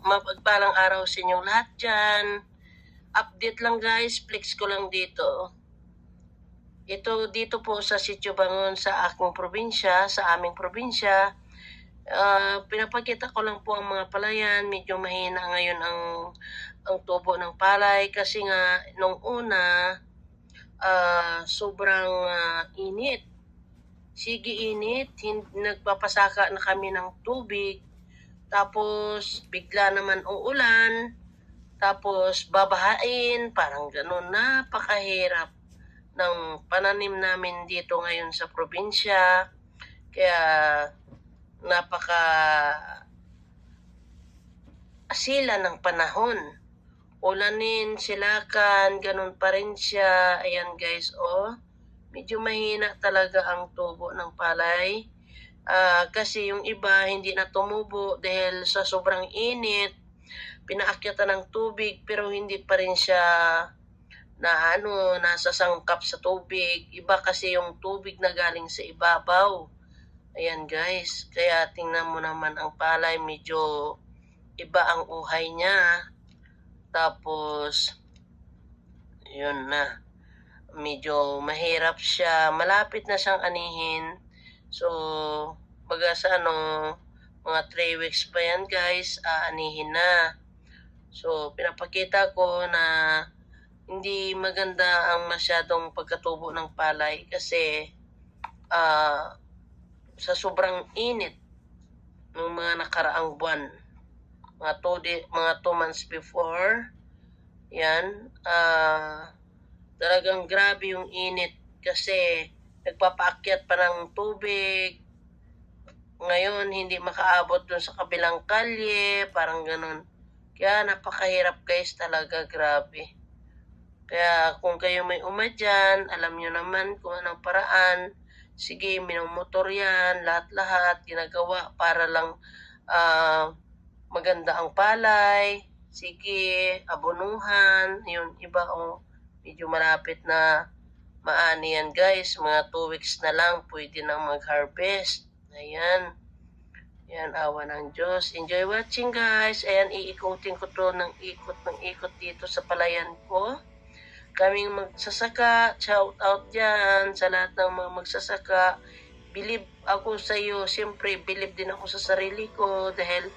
mapagpalang araw sa inyong lahat dyan. Update lang guys, flex ko lang dito. Ito dito po sa Sitio Bangon sa aking probinsya, sa aming probinsya. Pinapakita ko lang po ang mga palayan. Medyo mahina ngayon ang tubo ng palay kasi nga nung una sobrang init. Sige init, nagpapasaka na kami ng tubig. Tapos bigla naman uulan. Tapos babahain, parang ganun. Napakahirap ng pananim namin dito ngayon sa probinsya. Kaya napaka asila ng panahon. Ulanin, silakan, ganun pa rin siya. Ayan guys, medyo mahina talaga ang tubo ng palay. Kasi yung iba hindi na tumubo dahil sa sobrang init. Pinaakyatan ng tubig pero hindi pa rin siya nasasangkap sa tubig. Iba kasi yung tubig na galing sa ibabaw. Ayan guys, kaya tingnan mo naman ang palay, medyo iba ang uhay niya. Tapos, yun na. Medyo mahirap siya. Malapit na siyang anihin. So, baga sa mga 3 weeks pa yan guys, aanihin na. So, pinapakita ko na hindi maganda ang masyadong pagkatubo ng palay kasi sa sobrang init ng mga nakaraang buwan, mga 2 months before, yan, talagang grabe yung init kasi nagpapaakyat pa ng tubig. Ngayon, hindi makaabot dun sa kabilang kalye, parang ganun. Kaya napakahirap guys talaga, grabe. Kaya kung kayo may umadyan, alam nyo naman kung anong paraan. Sige, minumotor yan, lahat-lahat, ginagawa para lang maganda ang palay. Sige, abonuhan. Yun, iba medyo malapit na maani yan guys. Mga 2 weeks na lang, pwede nang mag-harvest. Ayan. Yan, awa ng Diyos. Enjoy watching guys. Ayan, iikutin ko to ng ikot dito sa palayan ko. Kaming magsasaka, shout out dyan sa lahat ng mga magsasaka. Believe ako sa iyo. Siyempre, believe din ako sa sarili ko dahil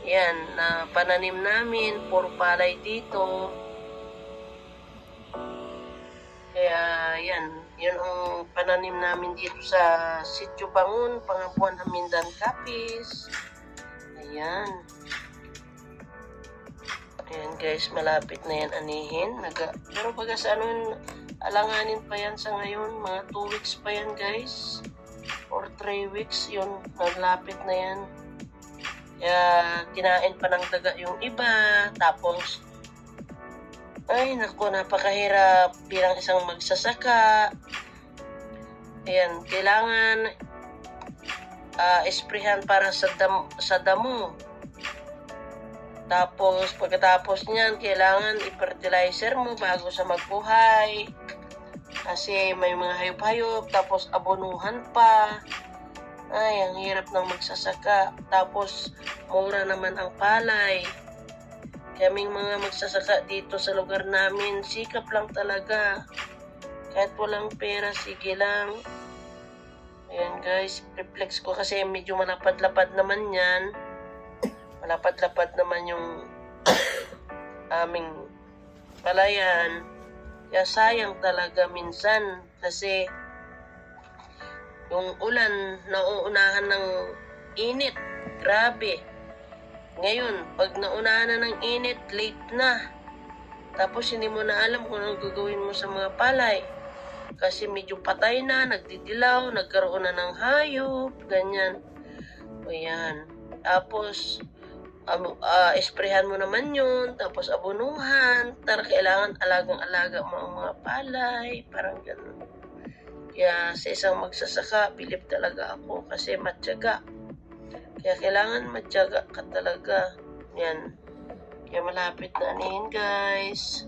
yan, na pananim namin, puro palay dito. Kaya yan, yun ang pananim namin dito sa Sitio Bangon, Pangabuan, Hamindan, Capiz. Ayan. Ayan guys, malapit na yan anihin. Pero baga sa alanganin pa yan sa ngayon. Mga 2 weeks pa yan guys. Or 3 weeks, yun, naglapit na yan. Kaya kinain pa ng daga yung iba. Tapos, ay naku, napakahirap bilang isang magsasaka. Ayan, kailangan esprehan para sa damo. Tapos, pagkatapos niyan, kailangan i-fertilizer mo bago sa magbuhay. Kasi may mga hayop-hayop, tapos abonuhan pa. Ay, ang hirap ng magsasaka. Tapos, mura naman ang palay. Kaming mga magsasaka dito sa lugar namin, sikap lang talaga. Kahit walang pera, sige lang. Ayan guys, reflex ko kasi medyo malapad-lapad naman yan. Malapad-lapad naman yung aming palayan. Kaya sayang talaga minsan kasi yung ulan nauunahan ng init. Grabe. Ngayon, pag naunahan na ng init, late na. Tapos hindi mo na alam kung anong gagawin mo sa mga palay. Kasi medyo patay na, nagdidilaw, nagkaroon na ng hayop, ganyan. O yan. Tapos, esprehan mo naman yun, tapos abonuhan, kailangan alagang-alaga mo ang mga palay, parang gano'n. Kaya sa isang magsasaka, bilib talaga ako kasi matyaga. Kaya kailangan matyaga ka talaga. Yan. Kaya malapit na anihin guys.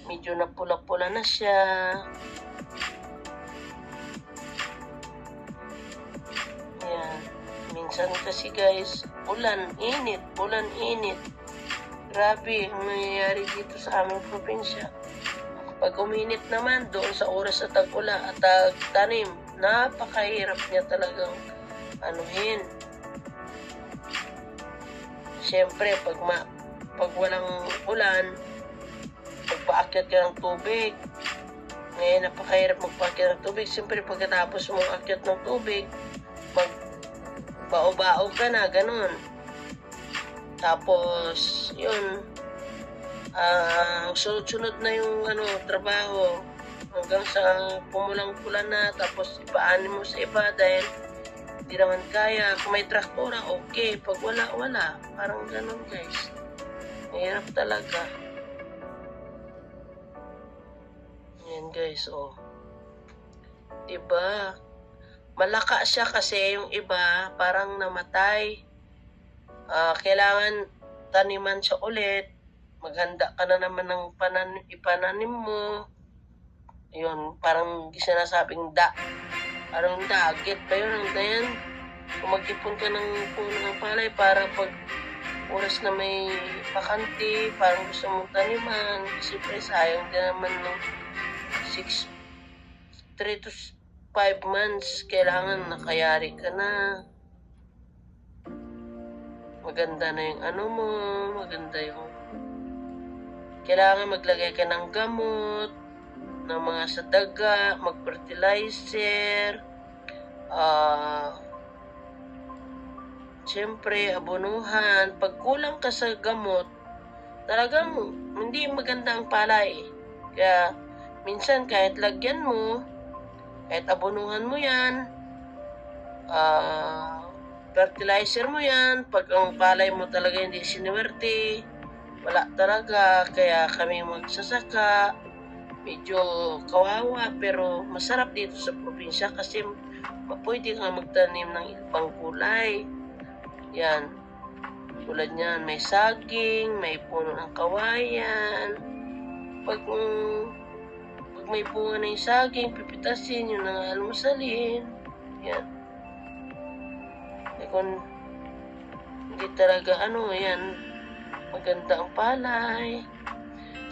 Medyo napula-pula na siya. Ayan. Minsan kasi guys, ulan, init, ulan, init. Grabe ang nangyayari dito sa aming probinsya. Pag uminit naman doon sa oras sa tag-ulan at tag-tanim, napakahirap niya talagang anuhin. Siyempre, pag walang ulan, pagpaakyat ka ng tubig, ngayon napakahirap magpaakyat ng tubig. Siyempre, pagkatapos mong akyat ng tubig, magbao-bao ka na, ganun. Tapos, yun, sunod-sunod na yung trabaho hanggang sa pumulang-pulan na, tapos ipaanin mo sa iba dahil hindi naman kaya. Kung may traktora, okay. Pag wala. Parang ganun, guys. Mahirap talaga. Yan, guys, oh. Diba? Malaka siya kasi yung iba parang namatay. Kailangan taniman siya ulit. Maghanda ka na naman ng ipananim mo. Yun, parang sinasabing parang dagit pa yun. Hanggang kung mag-ipon ka ng puno ng palay para pag oras na may bakante, parang gusto mong taniman. Siyempre, sayang din naman ng 3 to 5 months. Kailangan nakayari ka na. Maganda na yung maganda yung kailangan maglagay ka ng gamot, ng mga sa daga, mag-fertilizer, siyempre, abonuhan. Pag kulang ka sa gamot, talagang hindi maganda ang palay. Kaya, minsan kahit lagyan mo, kahit abonuhan mo yan, fertilizer mo yan, pag ang palay mo talaga hindi sinuwerte, wala talaga. Kaya kami magsasaka, medyo kawawa, pero masarap dito sa probinsya kasi pwede ka magtanim ng ibang gulay. Yan, tulad niyan, may saging, may puno ng kawayan. Pag may bunga na yung saging, pipitasin yun ng almusalin. Yan. Kung hindi talaga yan, maganda ang palay.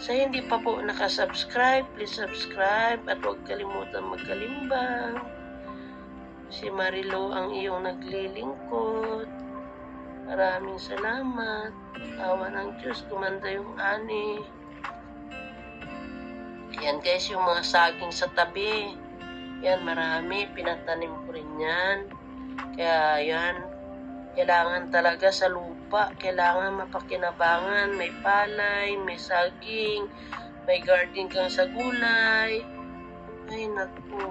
Sa hindi pa po nakasubscribe, please subscribe at huwag kalimutan magkalimbang. Si Marilo ang iyong naglilingkod. Maraming salamat. Awa ng Diyos, gumanda yung ani. Yan, guys, yung mga saging sa tabi. Yan, marami. Pinatanim ko rin yan. Kaya yan, kailangan talaga sa lupa, kailangan mapakinabangan, may palay, may saging, may garden kang sa gulay. Ay, naku.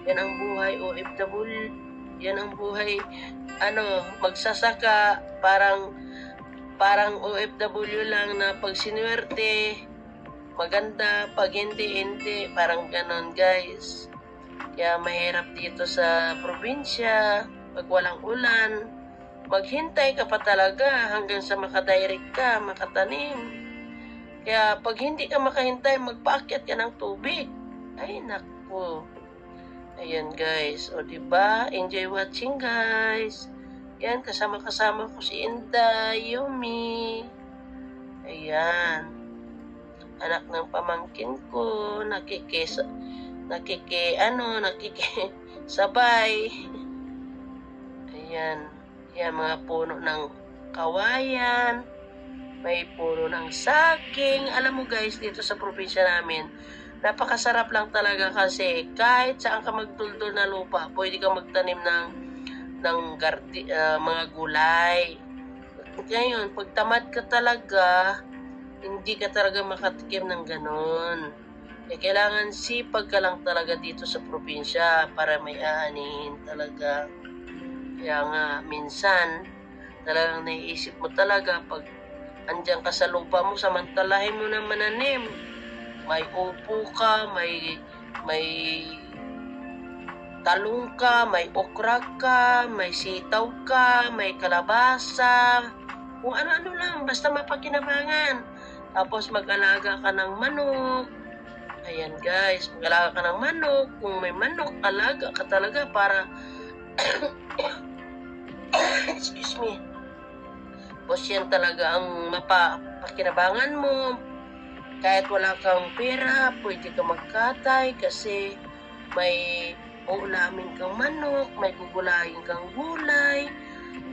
Yan ang buhay OFW. Yan ang buhay, magsasaka, parang OFW lang na pag sinuwerte, maganda, pag hindi, parang ganon, guys. Kaya mahirap dito sa probinsya, pag walang ulan, maghintay ka pa talaga hanggang sa makadirect ka, makatanim. Kaya pag hindi ka makahintay, magpaakyat ka ng tubig. Ay, naku. Ayan, guys. O, diba? Enjoy watching, guys. Yan, kasama-kasama ko si Inday, Yumi. Ayan. Anak ng pamangkin ko, nakikisabay. Ayan. Yan, mga puno ng kawayan. May puno ng saging. Alam mo, guys, dito sa probinsya namin, napakasarap lang talaga kasi kahit saan ka magtuldol na lupa, pwede ka magtanim ng mga gulay. Ngayon, pag tamad ka talaga, hindi ka talaga makatikim ng ganon. Kailangan sipag ka lang talaga dito sa probinsya para may aanin talaga. Kaya nga, minsan, talagang naiisip mo talaga pag andyan ka sa lupa mo, samantalahin mo na mananim. May upo ka, may talong ka, may okra ka, may sitaw ka, may kalabasa, kung ano-ano lang, basta mapakinabangan. Tapos mag-alaga ka ng manok. Ayan, guys, mag-alaga ka ng manok. Kung may manok, alaga ka talaga para excuse me, Tapos yan talaga ang mapapakinabangan mo. Kahit wala kang pera, pwede ka magkatay kasi may uulamin kang manok, may gugulayin kang gulay.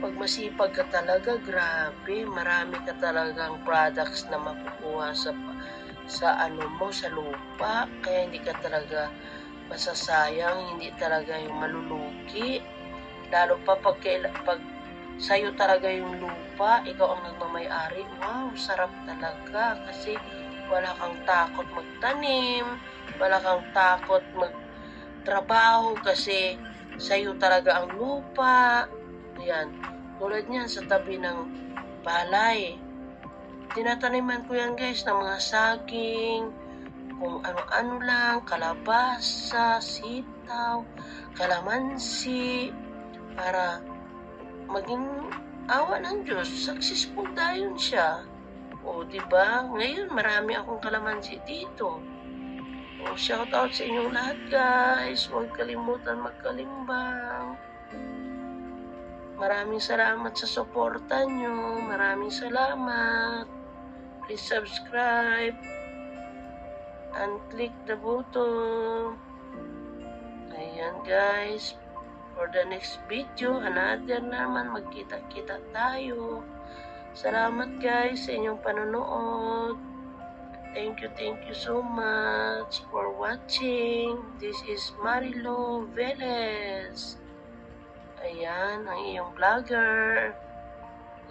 Pag masipag ka talaga, grabe, marami ka talagang products na makukuha sa lupa. Kaya hindi ka talaga masasayang, hindi talaga yung malulugi. Lalo pa pag sa'yo talaga yung lupa, ikaw ang nagmamay-ari, wow, sarap talaga kasi wala kang takot magtanim, wala kang takot magtrabaho kasi sa'yo talaga ang lupa. Ayan, tulad niyan sa tabi ng palay. Tinataniman ko yan guys ng mga saging, kung ano-ano lang, kalabasa, sitaw, kalamansi, para maging awa ng Diyos, successful tayo siya. O, diba? Ngayon, marami akong kalamansi dito. O, shout out sa inyong lahat, guys. Huwag kalimutan magkalimbang. Maraming salamat sa suporta nyo. Maraming salamat. Please subscribe and click the button. Ayan, guys. For the next video, another naman, magkita-kita tayo. Salamat guys sa inyong panonood. Thank you so much for watching. This is Marilo Velez. Ayan, ang iyong vlogger.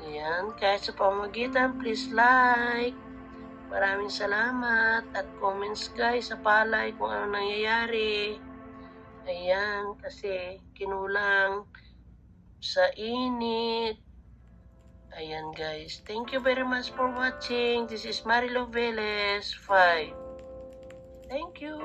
Ayan, kahit sa pamamagitan, please like. Maraming salamat at comments guys sa palay kung ano nangyayari. Ayan, kasi kinulang sa init. Ayan guys, thank you very much for watching. This is Marilo Velez 5. Thank you.